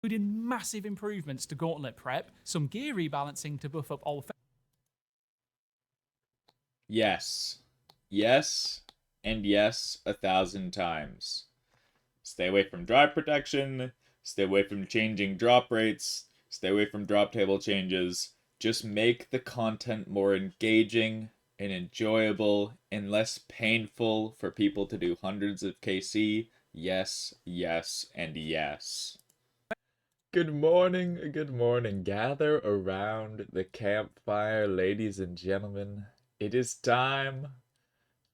including massive improvements to Gauntlet prep, some gear rebalancing to buff up all. Yes. Yes. And yes 1,000 times. Stay away from drive protection. Stay away from changing drop rates. Stay away from drop table changes. Just make the content more engaging and enjoyable and less painful for people to do hundreds of KC. Yes, yes, and yes. Good morning, good morning. Gather around the campfire, ladies and gentlemen. It is time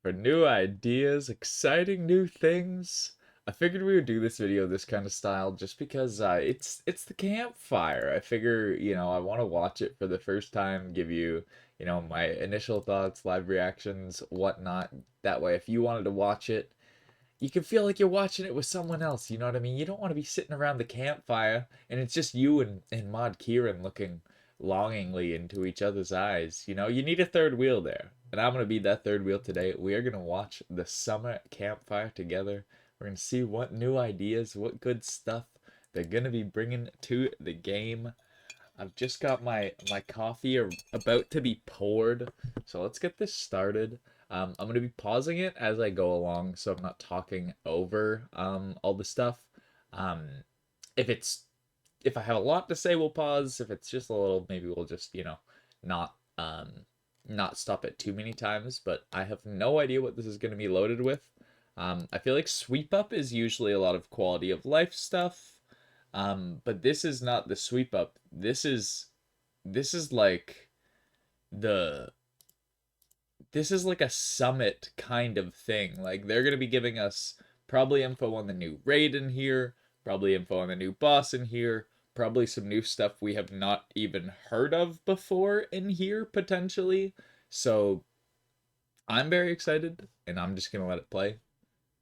for new ideas, exciting new things. I figured we would do this video this kind of style just because it's the campfire. I figure, I want to watch it for the first time, give you, my initial thoughts, live reactions, whatnot. That way, if you wanted to watch it, you can feel like you're watching it with someone else, you know what I mean? You don't want to be sitting around the campfire and it's just you and Mod Kieran looking longingly into each other's eyes. You need a third wheel there. And I'm going to be that third wheel today. We are going to watch the summer campfire together. We're going to see what new ideas, what good stuff they're going to be bringing to the game. I've just got my coffee about to be poured. So let's get this started. I'm going to be pausing it as I go along so I'm not talking over all the stuff. If I have a lot to say, we'll pause. If it's just a little, maybe we'll just, not stop it too many times. But I have no idea what this is going to be loaded with. I feel like sweep up is usually a lot of quality of life stuff. But this is not the sweep up. This is like a summit kind of thing. Like, they're going to be giving us probably info on the new raid in here, probably info on the new boss in here, probably some new stuff we have not even heard of before in here, potentially. So, I'm very excited, and I'm just going to let it play.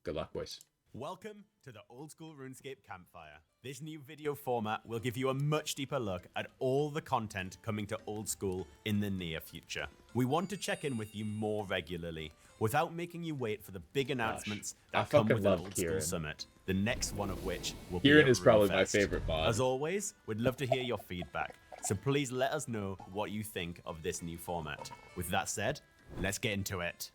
Good luck, boys. Welcome to the Old School RuneScape Campfire. This new video format will give you a much deeper look at all the content coming to Old School in the near future. We want to check in with you more regularly without making you wait for the big announcements that come with the Old School Summit, the next one of which will be Kieran is probably my favorite mod. As always, we'd love to hear your feedback, so please let us know what you think of this new format. With that said, let's get into it.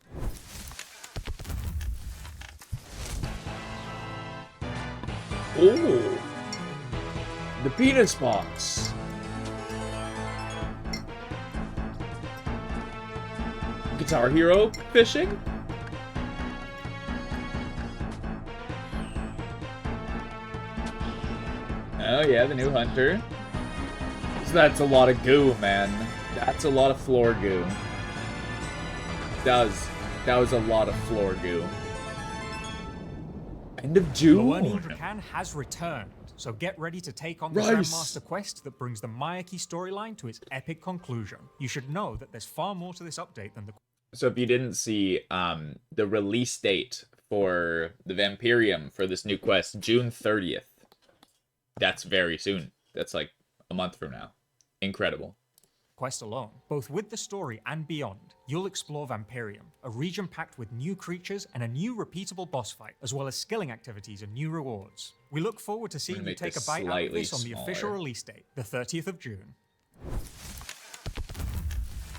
Oh, the penis box. Guitar Hero fishing. Oh yeah, the new hunter. So that's a lot of goo, man. That's a lot of floor goo. That was a lot of floor goo. End of June. Freakin has returned, so get ready to take on the Grandmaster quest that brings the Mayaki storyline to its epic conclusion. You should know that there's far more to this update than the... So if you didn't see the release date for the Vampirium for this new quest, June 30th. That's very soon. That's like a month from now. Incredible. Quest alone. Both with the story and beyond, you'll explore Vampirium, a region packed with new creatures and a new repeatable boss fight, as well as skilling activities and new rewards. We look forward to seeing you take a bite out of this on the official release date, the 30th of June.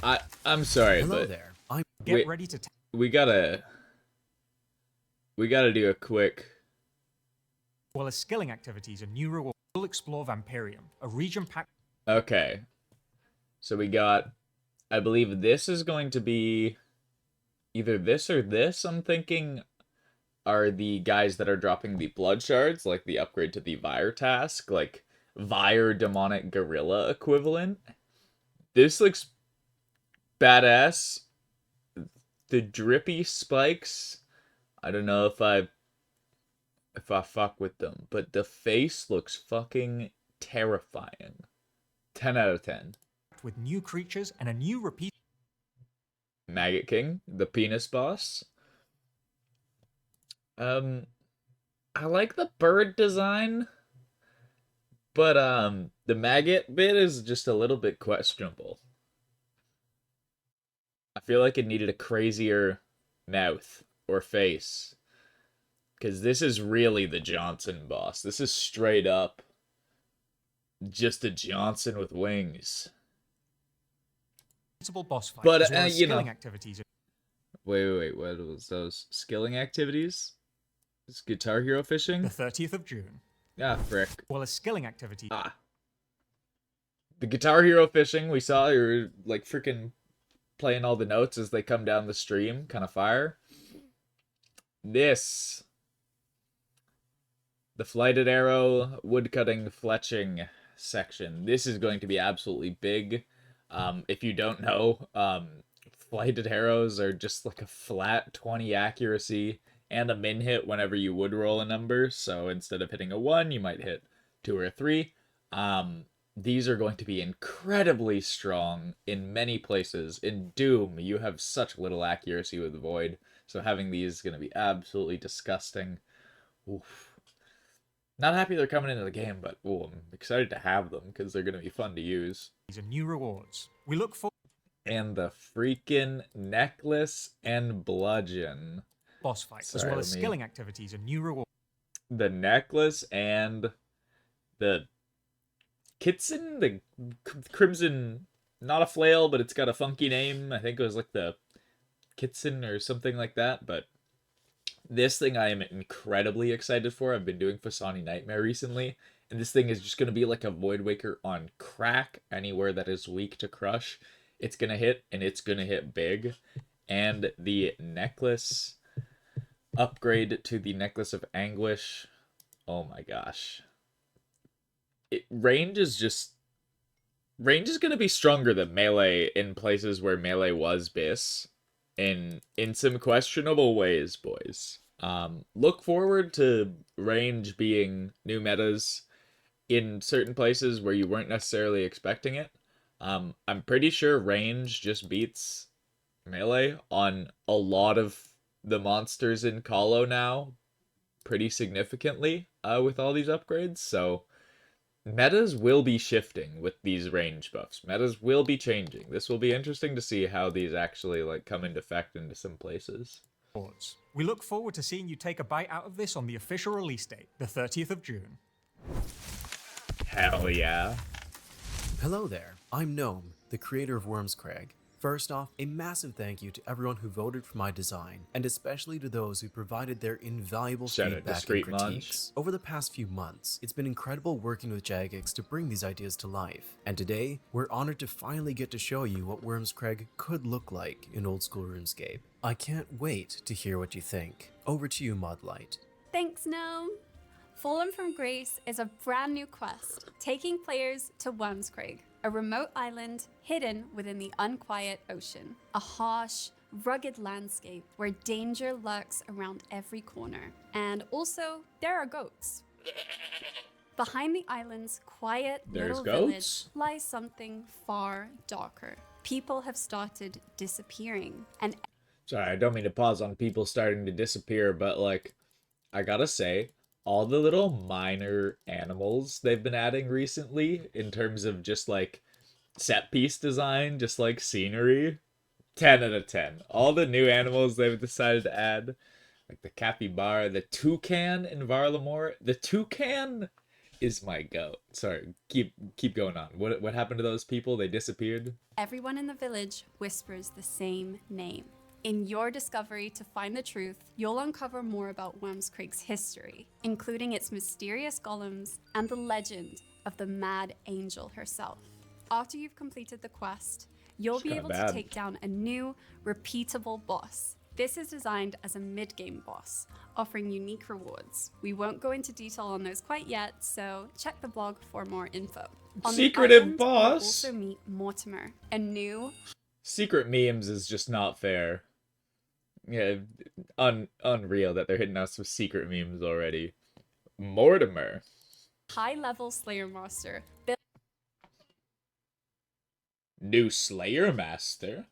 I'm sorry, but there. Get ready to we gotta do a quick... As well as skilling activities and new rewards, you'll explore Vampirium, a region packed... Okay. So we got, I believe this is going to be either this or this, I'm thinking, are the guys that are dropping the blood shards, like the upgrade to the Vire task, like Vire demonic gorilla equivalent. This looks badass. The drippy spikes, I don't know if I fuck with them, but the face looks fucking terrifying. 10 out of 10. With new creatures and a new repeat... Maggot King, the penis boss. I like the bird design, but the maggot bit is just a little bit questionable. I feel like it needed a crazier mouth or face, because this is really the Johnson boss. This is straight up just a Johnson with wings. Repeatable boss fight, But, as well as you know... skilling activities. Wait, what was those? Skilling activities? Is Guitar Hero fishing? The 30th of June. Ah, frick. As well as skilling activities. Ah. The Guitar Hero fishing, we saw you're, like, freaking playing all the notes as they come down the stream. Kind of fire. This... The Flighted Arrow woodcutting fletching section. This is going to be absolutely big. If you don't know, Flighted Arrows are just like a flat 20 accuracy and a min hit whenever you would roll a number. So instead of hitting a 1, you might hit 2 or a 3. These are going to be incredibly strong in many places. In Doom, you have such little accuracy with Void. So having these is going to be absolutely disgusting. Oof. Not happy they're coming into the game, but I'm excited to have them because they're going to be fun to use. These are new rewards. We look for... And the freaking necklace and bludgeon. Boss fight, as well as skilling activities and new rewards. The necklace and the Kitson, the crimson, not a flail, but it's got a funky name. I think it was like the Kitson or something like that, but this thing I am incredibly excited for. I've been doing Fasani Nightmare recently, and this thing is just going to be like a Void Waker on crack. Anywhere that is weak to crush, it's going to hit, and it's going to hit big. And the necklace upgrade to the Necklace of Anguish. Oh my gosh. Range is going to be stronger than melee in places where melee was bis. In some questionable ways, boys. Look forward to range being new metas in certain places where you weren't necessarily expecting it. I'm pretty sure range just beats melee on a lot of the monsters in Colo now pretty significantly with all these upgrades, so metas will be shifting with these range buffs. Metas will be changing. This will be interesting to see how these actually come into effect into some places. We look forward to seeing you take a bite out of this on the official release date, the 30th of June. Hell yeah. Hello there, I'm Gnome, the creator of Wormscrag. First off, a massive thank you to everyone who voted for my design, and especially to those who provided their invaluable feedback and critiques. Over the past few months, it's been incredible working with Jagex to bring these ideas to life, and today, we're honored to finally get to show you what Wormscrag could look like in old school RuneScape. I can't wait to hear what you think. Over to you, Modlight. Thanks, Gnome. Fallen from Grace is a brand new quest, taking players to Wormscrag, a remote island hidden within the unquiet ocean. A harsh, rugged landscape where danger lurks around every corner. And also, there are goats. Behind the island's quiet little village lies something far darker. People have started disappearing, and... Sorry, I don't mean to pause on people starting to disappear, but, I gotta say, all the little minor animals they've been adding recently in terms of just set piece design, just scenery, 10 out of 10. All the new animals they've decided to add, like the capybara, the toucan in Varlamore. The toucan is my goat. Sorry, keep going on. What happened to those people? They disappeared? Everyone in the village whispers the same name. In your discovery to find the truth, you'll uncover more about Wormscrag's history, including its mysterious golems and the legend of the Mad Angel herself. After you've completed the quest, you'll be able to take down a new, repeatable boss. This is designed as a mid-game boss, offering unique rewards. We won't go into detail on those quite yet, so check the blog for more info. On Secretive boss! You'll also meet Mortimer, a new... Secret memes is just not fair. Yeah, unreal that they're hitting us with secret memes already. Mortimer. high-level Slayer Master. New Slayer Master?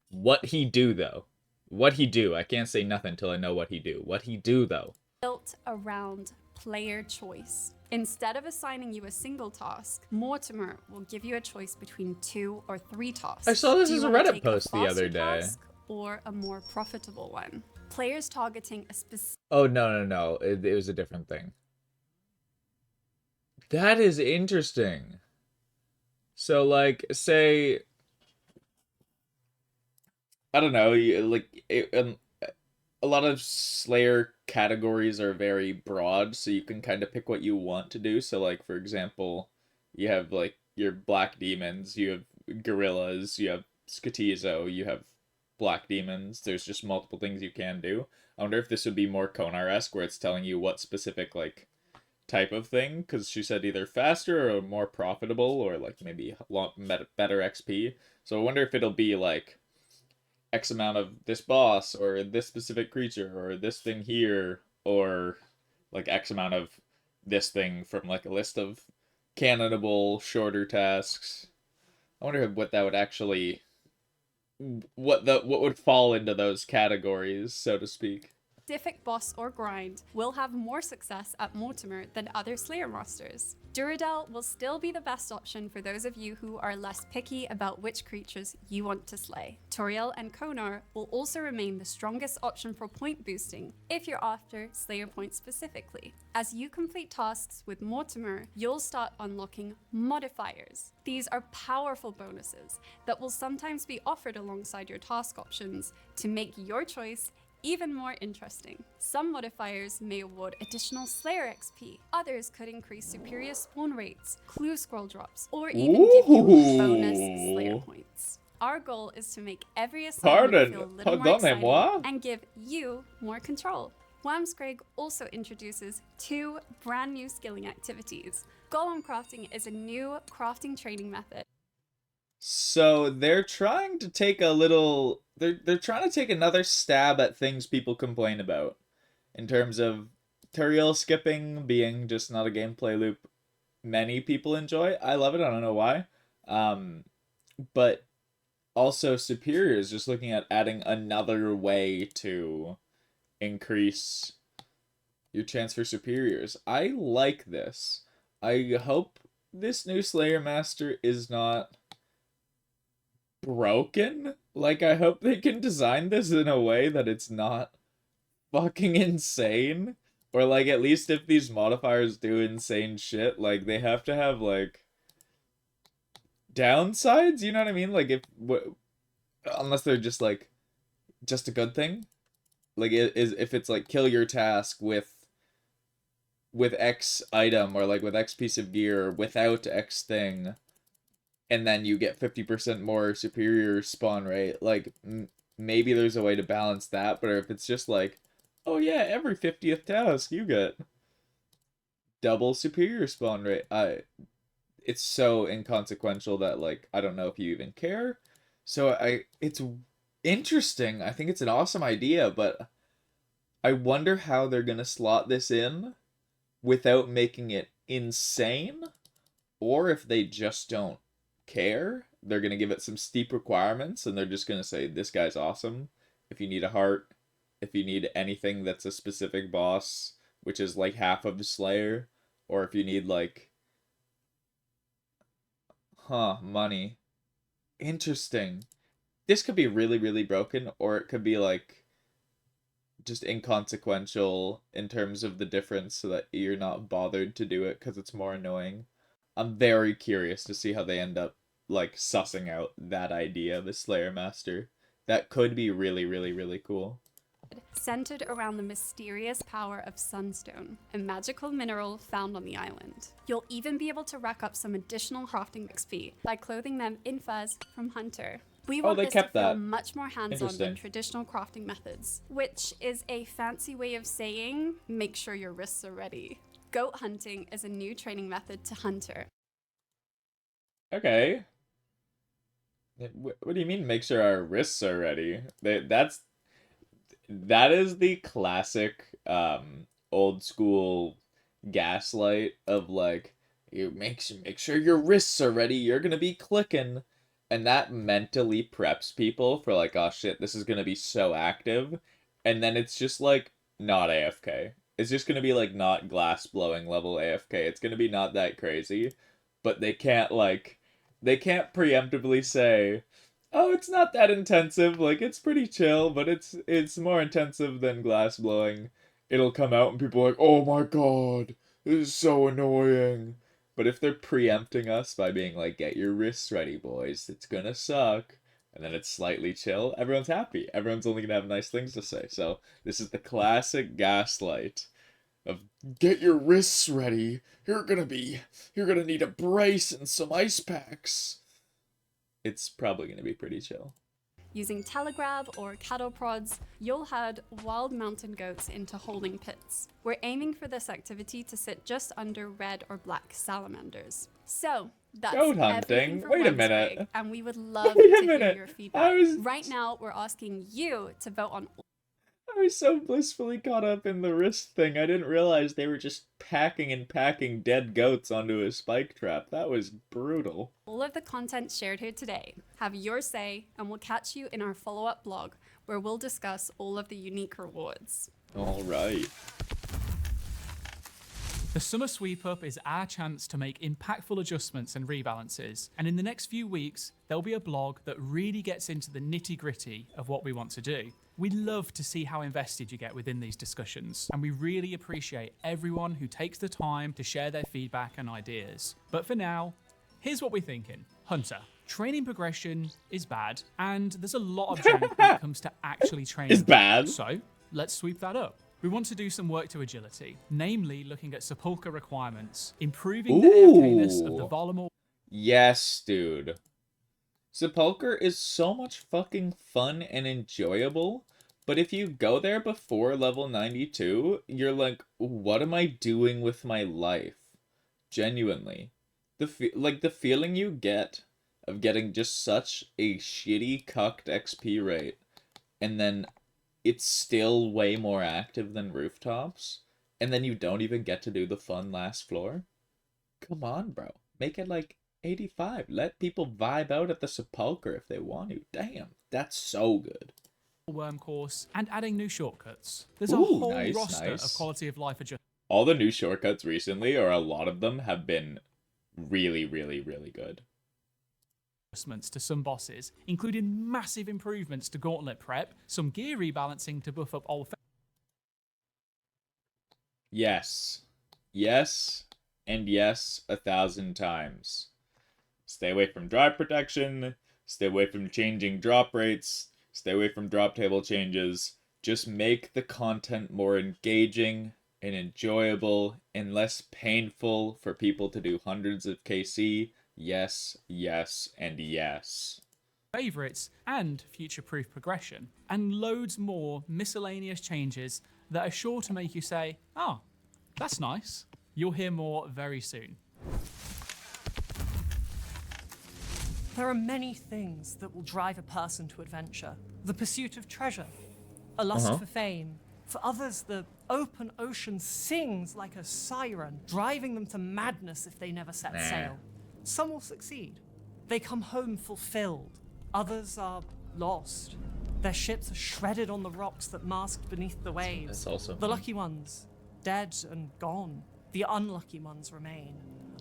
What he do, though? What he do? I can't say nothing till I know what he do. What he do, though? Built around player choice. Instead of assigning you a single task, Mortimer will give you a choice between 2 or 3 tasks. I saw this as a Reddit post the other day. Task or a more profitable one. Players targeting a specific... Oh, no. It was a different thing. That is interesting. So, like, say, I don't know, a lot of Slayer categories are very broad, so you can kind of pick what you want to do. So, like, for example, you have, like, your black demons, you have gorillas, you have Skatizo, you have black demons. There's just multiple things you can do. I wonder if this would be more Konar-esque, where it's telling you what specific, like, type of thing, because she said either faster or more profitable, or, like, maybe better XP. So I wonder if it'll be, like, X amount of this boss, or this specific creature, or this thing here, or, like, X amount of this thing from, like, a list of canonable, shorter tasks. I wonder what that would actually... what would fall into those categories, so to speak. Specific boss or grind will have more success at Mortimer than other Slayer masters. Duradel will still be the best option for those of you who are less picky about which creatures you want to slay. Toriel and Konar will also remain the strongest option for point boosting if you're after Slayer points specifically. As you complete tasks with Mortimer, you'll start unlocking modifiers. These are powerful bonuses that will sometimes be offered alongside your task options to make your choice even more interesting. Some modifiers may award additional Slayer XP, others could increase superior spawn rates, clue scroll drops, or even give you bonus Slayer points. Our goal is to make every assignment feel a little more exciting and give you more control. Wormscraig also introduces 2 brand new skilling activities. Golem crafting is a new crafting training method. So they're trying to take a little... They're trying to take another stab at things people complain about. In terms of tutorial skipping being just not a gameplay loop many people enjoy. I love it, I don't know why. But also superiors, just looking at adding another way to increase your chance for superiors. I like this. I hope this new Slayer Master is not broken. Like, I hope they can design this in a way that it's not fucking insane. Or, like, at least if these modifiers do insane shit, like, they have to have, like, downsides, you know what I mean? Like, unless they're just, like, just a good thing. Like, if it's, like, kill your task with X item, or, like, with X piece of gear, or without X thing, and then you get 50% more superior spawn rate. Like, maybe there's a way to balance that, but if it's just like, oh yeah, every 50th task you get double superior spawn rate, it's so inconsequential that, like, I don't know if you even care. So it's interesting. I think it's an awesome idea, but I wonder how they're gonna slot this in without making it insane, or if they just don't care. They're gonna give it some steep requirements, and they're just gonna say, this guy's awesome. If you need a heart, if you need anything that's a specific boss, which is like half of the Slayer, or if you need, like, money. Interesting. This could be really, really broken, or it could be, like, just inconsequential in terms of the difference, so that you're not bothered to do it because it's more annoying. I'm very curious to see how they end up, like, sussing out that idea of a Slayer Master. That could be really, really, really cool. Centered around the mysterious power of Sunstone, a magical mineral found on the island. You'll even be able to rack up some additional crafting XP by clothing them in furs from Hunter. We want this to feel much more hands-on than traditional crafting methods, which is a fancy way of saying, make sure your wrists are ready. Goat hunting is a new training method to Hunter. Okay. What do you mean, make sure our wrists are ready? That is the classic old school gaslight of, like, you make sure your wrists are ready, you're gonna be clicking. And that mentally preps people for, like, oh shit, this is gonna be so active. And then it's just, like, not AFK. It's just gonna be, like, not glass blowing level AFK. It's gonna be not that crazy. But they can't preemptively say, oh, it's not that intensive, like, it's pretty chill, but it's more intensive than glass blowing. It'll come out and people are like, oh my god, this is so annoying. But if they're preempting us by being like, get your wrists ready, boys, it's gonna suck, and then it's slightly chill, everyone's happy. Everyone's only gonna have nice things to say. So this is the classic gaslight of get your wrists ready. You're gonna need a brace and some ice packs. It's probably gonna be pretty chill. Using telegrab or cattle prods, you'll herd wild mountain goats into holding pits. We're aiming for this activity to sit just under red or black salamanders. So that's Goat everything hunting? for Wait a Worms minute. Craig, and we would love Wait a to hear minute. your feedback. I was- Right now, we're asking you to vote on I was so blissfully caught up in the wrist thing, I didn't realize they were just packing dead goats onto a spike trap. That was brutal. all of the content shared here today. Have your say, and we'll catch you in our follow-up blog, where we'll discuss all of the unique rewards. All right. The Summer Sweep Up is our chance to make impactful adjustments and rebalances, and in the next few weeks, there'll be a blog that really gets into the nitty-gritty of what we want to do. We love to see how invested you get within these discussions, and we really appreciate everyone who takes the time to share their feedback and ideas. But for now, here's what we're thinking. Hunter, training progression is bad, and there's a lot of junk when it comes to actually training. It's bad. So let's sweep that up. We want to do some work to agility, namely looking at sepulchre requirements, improving the AFK-ness of the Volamor. Yes, dude. Sepulchre is so much fucking fun and enjoyable, but if you go there before level 92, you're like, what am I doing with my life? Genuinely. The feeling you get of getting just such a shitty cucked XP rate, and then it's still way more active than rooftops, and then you don't even get to do the fun last floor? Come on, bro. Make it like 85. Let people vibe out at the sepulchre if they want to. Damn, that's so good. Worm course, and adding new shortcuts. There's a Ooh, whole nice, roster nice. of quality of life All the new shortcuts recently, or a lot of them, have been really, really, really good. adjustments to some bosses, including massive improvements to Gauntlet prep, some gear rebalancing to buff up old. Yes. Yes, and yes 1,000 times. Stay away from drive protection, stay away from changing drop rates, stay away from drop table changes. Just make the content more engaging and enjoyable and less painful for people to do hundreds of KC. Yes, yes, and yes. Favorites and future-proof progression, and loads more miscellaneous changes that are sure to make you say, oh, that's nice. You'll hear more very soon. There are many things that will drive a person to adventure. The pursuit of treasure, a lust for fame. For others, the open ocean sings like a siren, driving them to madness if they never set sail. Some will succeed. They come home fulfilled. Others are lost. Their ships are shredded on the rocks that masked beneath the waves. That's also The fun. lucky ones, dead and gone. The unlucky ones remain,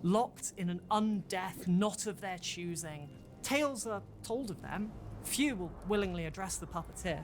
locked in an undeath not of their choosing. Tales are told of them. Few will willingly address the puppeteer.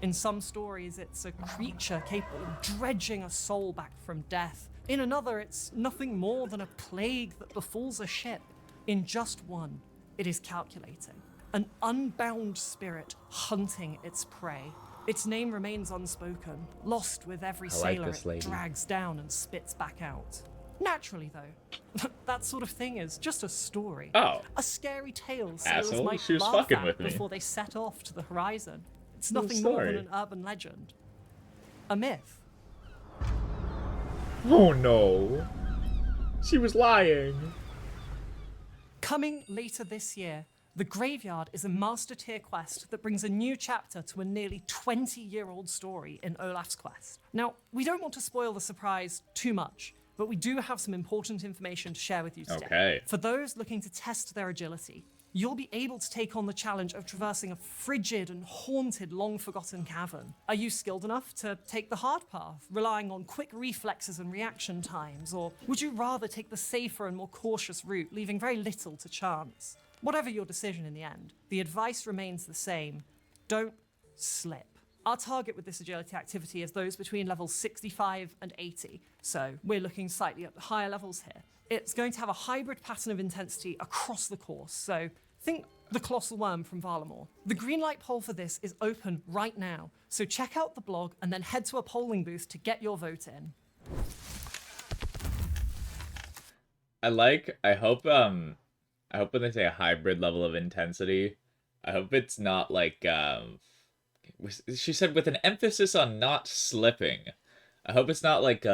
In some stories, it's a creature capable of dredging a soul back from death. In another, it's nothing more than a plague that befalls a ship. In just one, it is calculating. An unbound spirit hunting its prey. Its name remains unspoken, lost with every sailor this it lady. drags down and spits back out. Naturally, though, that sort of thing is just a story. Oh. A scary tale sailors Asshole, might she was laugh fucking at with me. before they set off to the horizon. It's Cool nothing more than story. an urban legend. A myth. Oh no. She was lying. Coming later this year, The Graveyard is a master tier quest that brings a new chapter to a nearly 20-year-old story in Olaf's quest. Now, we don't want to spoil the surprise too much, but we do have some important information to share with you today. Okay. For those looking to test their agility, you'll be able to take on the challenge of traversing a frigid and haunted, long-forgotten cavern. Are you skilled enough to take the hard path, relying on quick reflexes and reaction times, or would you rather take the safer and more cautious route, leaving very little to chance? Whatever your decision in the end, the advice remains the same. Don't slip. Our target with this agility activity is those between levels 65 and 80, so we're looking slightly at the higher levels here. It's going to have a hybrid pattern of intensity across the course, so think the Colossal Worm from Varlamore. The green light poll for this is open right now, so check out the blog and then head to a polling booth to get your vote in. I hope when they say a hybrid level of intensity, I hope it's not like, she said with an emphasis on not slipping. I hope it's not like,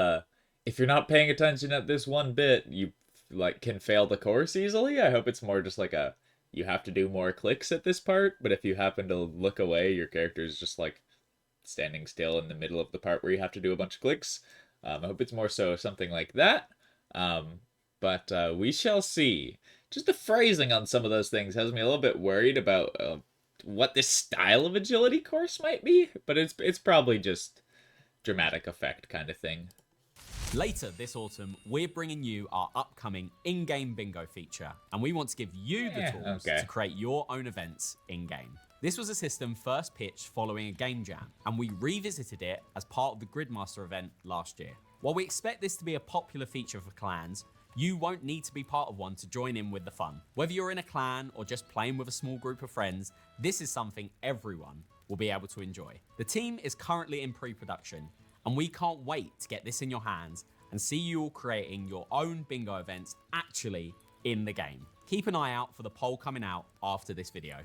if you're not paying attention at this one bit, you, like, can fail the course easily. I hope it's more just like you have to do more clicks at this part, but if you happen to look away, your character is just, like, standing still in the middle of the part where you have to do a bunch of clicks. I hope it's more so something like that. But we shall see. Just the phrasing on some of those things has me a little bit worried about what this style of agility course might be, but it's probably just dramatic effect kind of thing. Later this autumn, we're bringing you our upcoming in-game bingo feature, and we want to give you the tools to create your own events in-game. This was a system first pitched following a game jam, and we revisited it as part of the Gridmaster event last year. While we expect this to be a popular feature for clans, you won't need to be part of one to join in with the fun. Whether you're in a clan or just playing with a small group of friends, this is something everyone will be able to enjoy. The team is currently in pre-production, and we can't wait to get this in your hands and see you all creating your own bingo events actually in the game. Keep an eye out for the poll coming out after this video.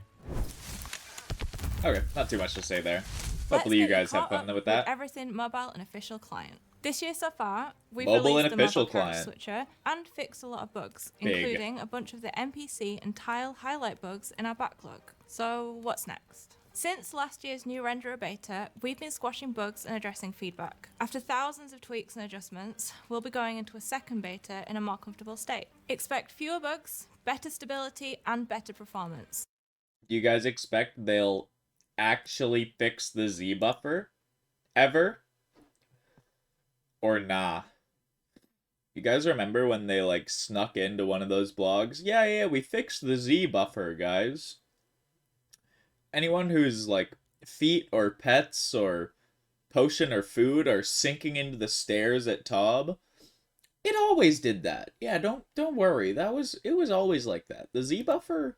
Okay, not too much to say there. Hopefully you guys have fun with that. Everything mobile and official client. This year so far, we've Mobile released and the official mobile character client. switcher and fixed a lot of bugs, Big. including a bunch of the NPC and tile highlight bugs in our backlog. So what's next? Since last year's new renderer beta, we've been squashing bugs and addressing feedback. After thousands of tweaks and adjustments, we'll be going into a second beta in a more comfortable state. Expect fewer bugs, better stability, and better performance. Do you guys expect they'll actually fix the Z buffer? Ever? Or nah? You guys remember when they, like, snuck into one of those blogs? Yeah, we fixed the Z buffer, guys. Anyone whose, like, feet or pets or potion or food are sinking into the stairs at Tob, it always did that. Yeah, don't worry. It was always like that. The Z buffer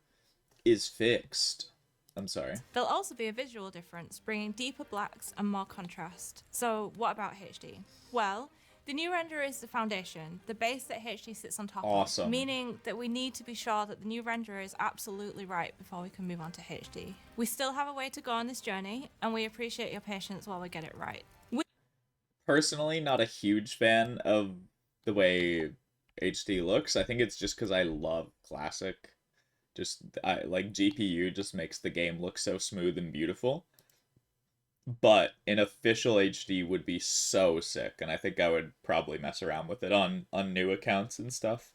is fixed. I'm sorry. There'll also be a visual difference, bringing deeper blacks and more contrast. So what about HD? Well, the new renderer is the foundation, the base that HD sits on top of, meaning that we need to be sure that the new renderer is absolutely right before we can move on to HD. We still have a way to go on this journey, and we appreciate your patience while we get it right. Personally, not a huge fan of the way HD looks. I think it's just because I love classic. Like GPU just makes the game look so smooth and beautiful. But an official HD would be so sick, and I think I would probably mess around with it on new accounts and stuff.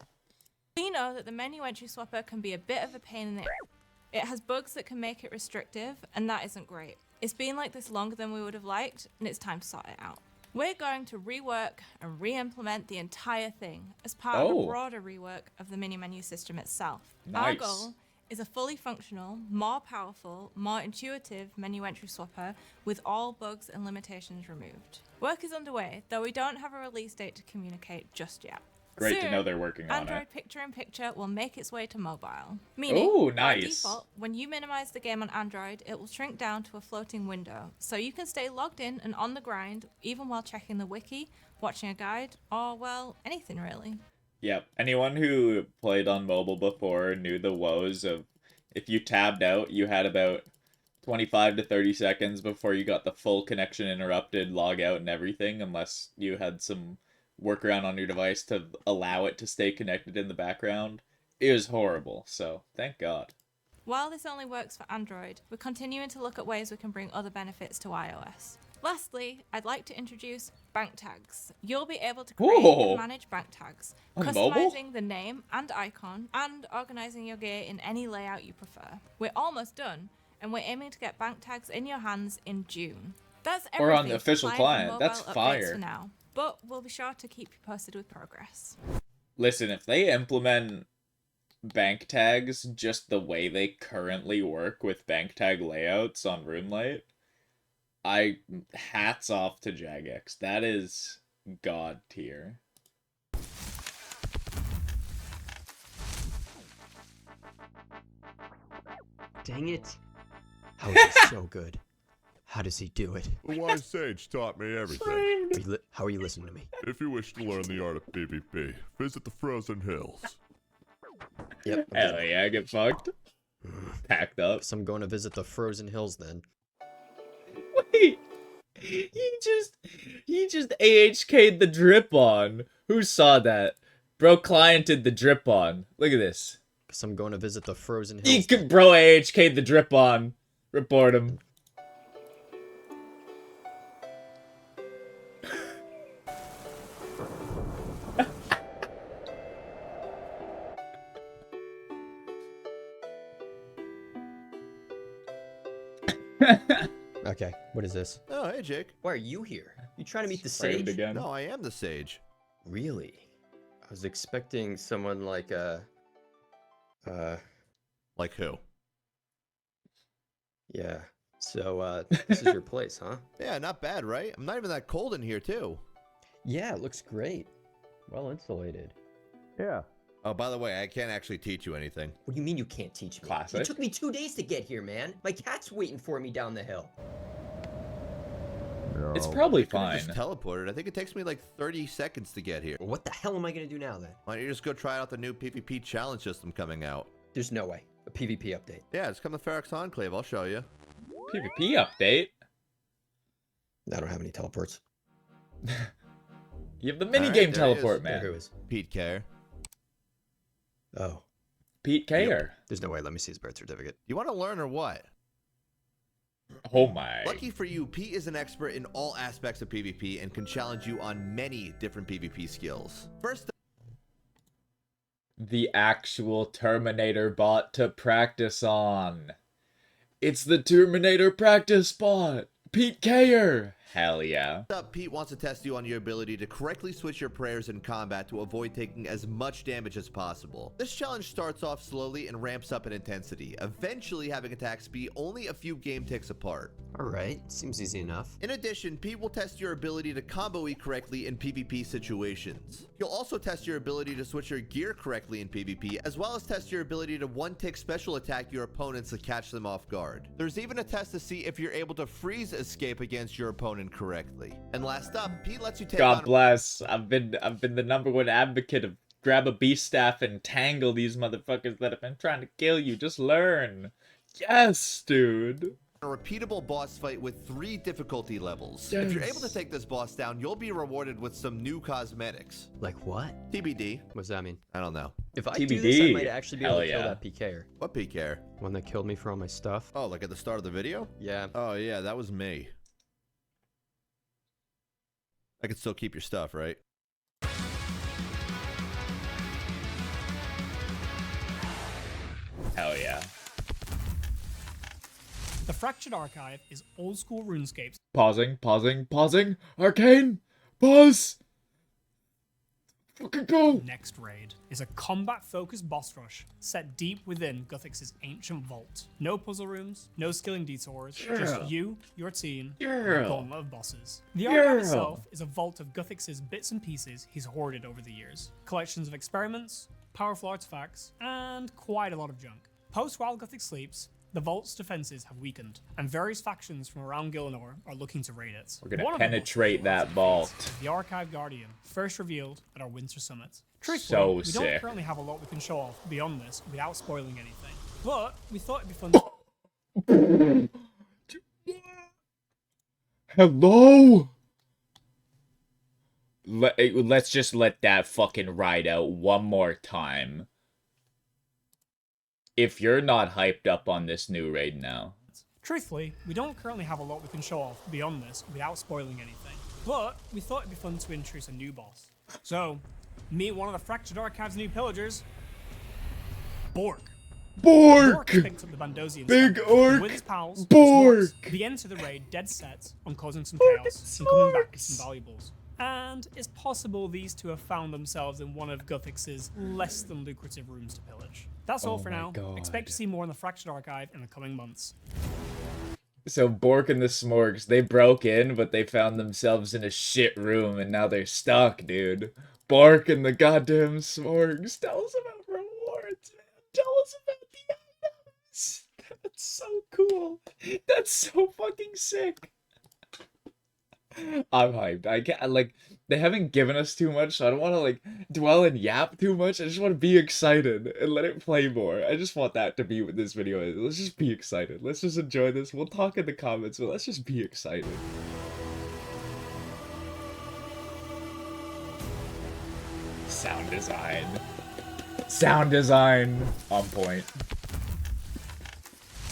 We know that the menu entry swapper can be a bit of a pain in the ass. It has bugs that can make it restrictive, and that isn't great. It's been like this longer than we would have liked, and it's time to sort it out. We're going to rework and re-implement the entire thing as part of a broader rework of the mini menu system itself. Nice. Our goal is a fully functional, more powerful, more intuitive menu entry swapper with all bugs and limitations removed. Work is underway, though we don't have a release date to communicate just yet. Great to know they're working on it. Android picture-in-picture will make its way to mobile. Meaning, by default, when you minimize the game on Android, it will shrink down to a floating window, so you can stay logged in and on the grind, even while checking the wiki, watching a guide, or, well, anything really. Yep. Anyone who played on mobile before knew the woes of if you tabbed out, you had about 25 to 30 seconds before you got the full connection interrupted, log out and everything, unless you had some workaround on your device to allow it to stay connected in the background. It was horrible, so thank God. While this only works for Android, we're continuing to look at ways we can bring other benefits to iOS. Lastly, I'd like to introduce bank tags. You'll be able to create and manage bank tags, customizing the name and icon, and organizing your gear in any layout you prefer. We're almost done, and we're aiming to get bank tags in your hands in June. That's everything. Or on the official client. That's fire. For now, but we'll be sure to keep you posted with progress. Listen, if they implement bank tags just the way they currently work with bank tag layouts on RuneLite, hats off to Jagex. That is god tier. Dang it. How is he so good? How does he do it? The wise sage taught me everything. How are you listening to me? If you wish to learn the art of PvP, visit the Frozen Hills. Yep. Hell yeah, get fucked. Packed up. Guess I'm going to visit the Frozen Hills then. Wait, he just AHK'd the drip on. Who saw that? Bro cliented the drip on. Look at this. Guess I'm going to visit the Frozen Hills. Bro AHK'd the drip on. Report him. Okay, what is this? Oh, hey, Jake. Why are you here? You trying to meet the Framed sage? again. No, I am the sage. Really? I was expecting someone like Like who? yeah. So this is your place, huh? Yeah, not bad, right? I'm not even that cold in here, too. Yeah, it looks great. Well insulated. Yeah. Oh, by the way, I can't actually teach you anything. What do you mean you can't teach me? Classic. It took me 2 days to get here, man. My cat's waiting for me down the hill. No. It's probably I could've fine. just teleported. I think it takes me like 30 seconds to get here. Well, what the hell am I gonna do now then? Why don't you just go try out the new PvP challenge system coming out? There's no way. A PvP update. Yeah, just come to Ferox Enclave. I'll show you. PvP update. I don't have any teleports. You have the minigame Alright, there he teleport, is. man. Who is? Pete Care. Oh. Pete Kayer. There's no way. Let me see his birth certificate. You want to learn or what? Oh my. Lucky for you, Pete is an expert in all aspects of PvP and can challenge you on many different PvP skills. First, The actual Terminator bot to practice on. It's the Terminator practice bot. Pete Kayer. Hell yeah. up, Pete wants to test you on your ability to correctly switch your prayers in combat to avoid taking as much damage as possible. This challenge starts off slowly and ramps up in intensity, eventually having attacks be only a few game ticks apart. Alright, seems easy enough. In addition, Pete will test your ability to combo E correctly in PvP situations. He'll also test your ability to switch your gear correctly in PvP, as well as test your ability to one-tick special attack your opponents to catch them off guard. There's even a test to see if you're able to freeze escape against your opponent correctly. And last up, Pete lets you take God bless. I've been the #1 advocate of grab a beast staff and tangle these motherfuckers that have been trying to kill you. Just learn. Yes, dude. a repeatable boss fight with 3 difficulty levels. If you're able to take this boss down, you'll be rewarded with some new cosmetics. Like what? TBD. What does that mean? I don't know. If I TBD. do this, I might actually be able Hell to kill yeah. that PKer. What PK? One that killed me for all my stuff. Oh, like at the start of the video? Yeah. Oh yeah, that was me. I can still keep your stuff, right? Hell yeah. The Fractured Archive is old school RuneScape's Pausing. Arcane! Pause! Fucking go! next raid is a combat-focused boss rush set deep within Guthix's ancient vault. No puzzle rooms, no skilling detours, just you, your team, and a gauntlet of bosses. The archive itself is a vault of Guthix's bits and pieces he's hoarded over the years. Collections of experiments, powerful artifacts, and quite a lot of junk. Post-while Guthix sleeps, the vault's defenses have weakened, and various factions from around Gillinor are looking to raid it. We're gonna One of the most penetrate that defeats vault. is the Archive Guardian, first revealed at our Winter Summit. So Truthfully, we don't sick. currently have a lot we can show off beyond this without spoiling anything, but we thought it'd be fun to Hello? Let's just let that fucking ride out one more time. If you're not hyped up on this new raid now. Truthfully, we don't currently have a lot we can show off beyond this without spoiling anything, but we thought it'd be fun to introduce a new boss. So, meet one of the Fractured Archive's new pillagers, Bork. Bork picked up the Bandosian Big staff, orc. and with his pals, Bork. the end to the raid dead set on causing some chaos and coming back with some valuables. And it's possible these two have found themselves in one of Guthix's less than lucrative rooms to pillage. That's all for my now. God. Expect to see more on the Fractured Archive in the coming months. So Bork and the Smorgs, they broke in, but they found themselves in a shit room, and now they're stuck, dude. Bork and the goddamn Smorgs. Tell us about rewards, man. Tell us about the items. That's so cool. That's so fucking sick. I'm hyped. I can't, like, they haven't given us too much, so I don't want to, like, dwell and yap too much. I just want to be excited and let it play more. I just want that to be what this video is. Let's just be excited. Let's just enjoy this. We'll talk in the comments, but let's just be excited. Sound design. Sound design. On point.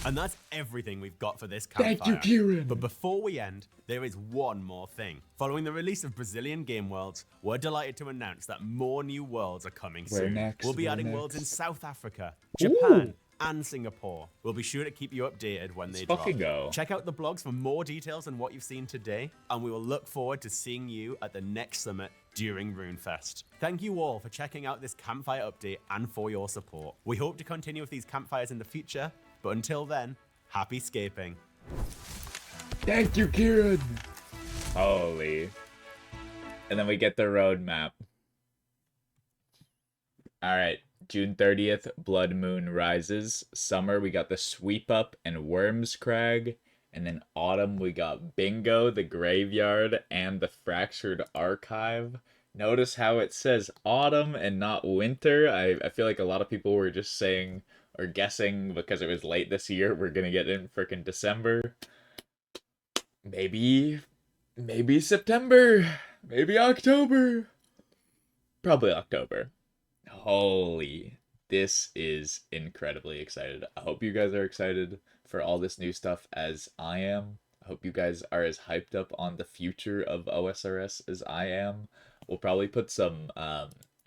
And that's everything we've got for this campfire. Thank you, Kieran. But before we end, there is one more thing. Following the release of Brazilian Game Worlds, we're delighted to announce that more new worlds are coming soon. Next? We'll be Where adding next? worlds in South Africa, Japan, and Singapore. We'll be sure to keep you updated when they drop. Fucking go. Check out the blogs for more details on what you've seen today, and we will look forward to seeing you at the next summit during RuneFest. Thank you all for checking out this campfire update and for your support. We hope to continue with these campfires in the future, but until then, happy scaping. Thank you, Kieran. Holy. And then we get the roadmap. Alright, June 30th, Blood Moon Rises. Summer, we got the Sweep Up and Worms Crag. And then autumn, we got Bingo, the Graveyard, and the Fractured Archive. Notice how it says autumn and not winter. I feel like a lot of people were just saying or guessing because it was late this year we're gonna get in frickin' December. Maybe September. Maybe October. Probably October. Holy, this is incredibly excited. I hope you guys are excited for all this new stuff as I am. I hope you guys are as hyped up on the future of OSRS as I am. We'll probably put some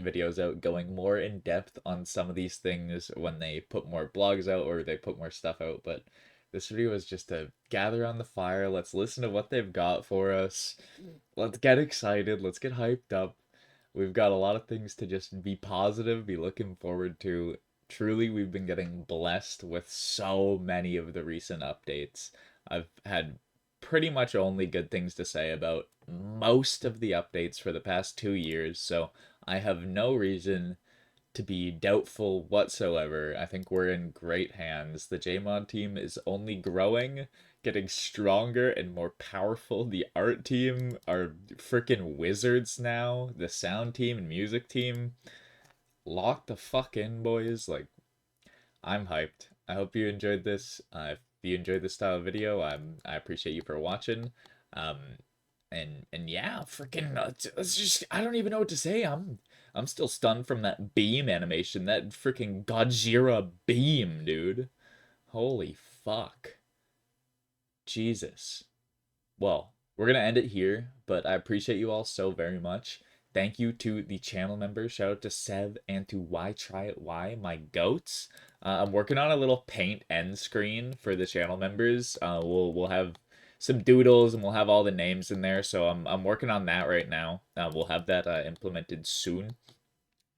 videos out going more in depth on some of these things when they put more blogs out or they put more stuff out, but this video is just to gather on the fire. Let's listen to what they've got for us. Let's get excited. Let's get hyped up. We've got a lot of things to just be positive, be looking forward to. Truly, we've been getting blessed with so many of the recent updates. I've had pretty much only good things to say about most of the updates for the past 2 years, so I have no reason to be doubtful whatsoever. I think we're in great hands. The JMod team is only growing, getting stronger and more powerful. The art team are freaking wizards now. The sound team and music team, lock the fuck in, boys. Like, I'm hyped. I hope you enjoyed this. If you enjoyed this style of video, I appreciate you for watching. And yeah, freaking, it's just, I don't even know what to say. I'm still stunned from that beam animation, that freaking Godzilla beam, dude. Holy fuck. Jesus. Well, we're gonna end it here, but I appreciate you all so very much. Thank you to the channel members. Shout out to Sev and to Why Try It Why, my goats. I'm working on a little paint end screen for the channel members. We'll have some doodles and we'll have all the names in there. So I'm working on that right now. We'll have that implemented soon.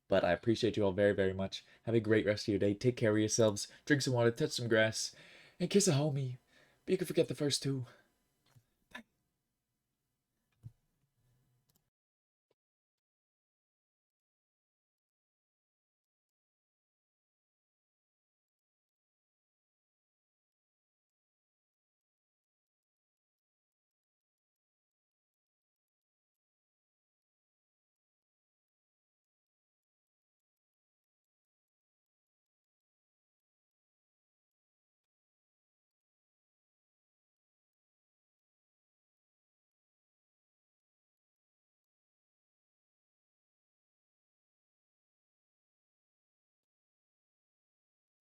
But I appreciate you all very, very much. Have a great rest of your day. Take care of yourselves. Drink some water, touch some grass, and kiss a homie. But you can forget the first two.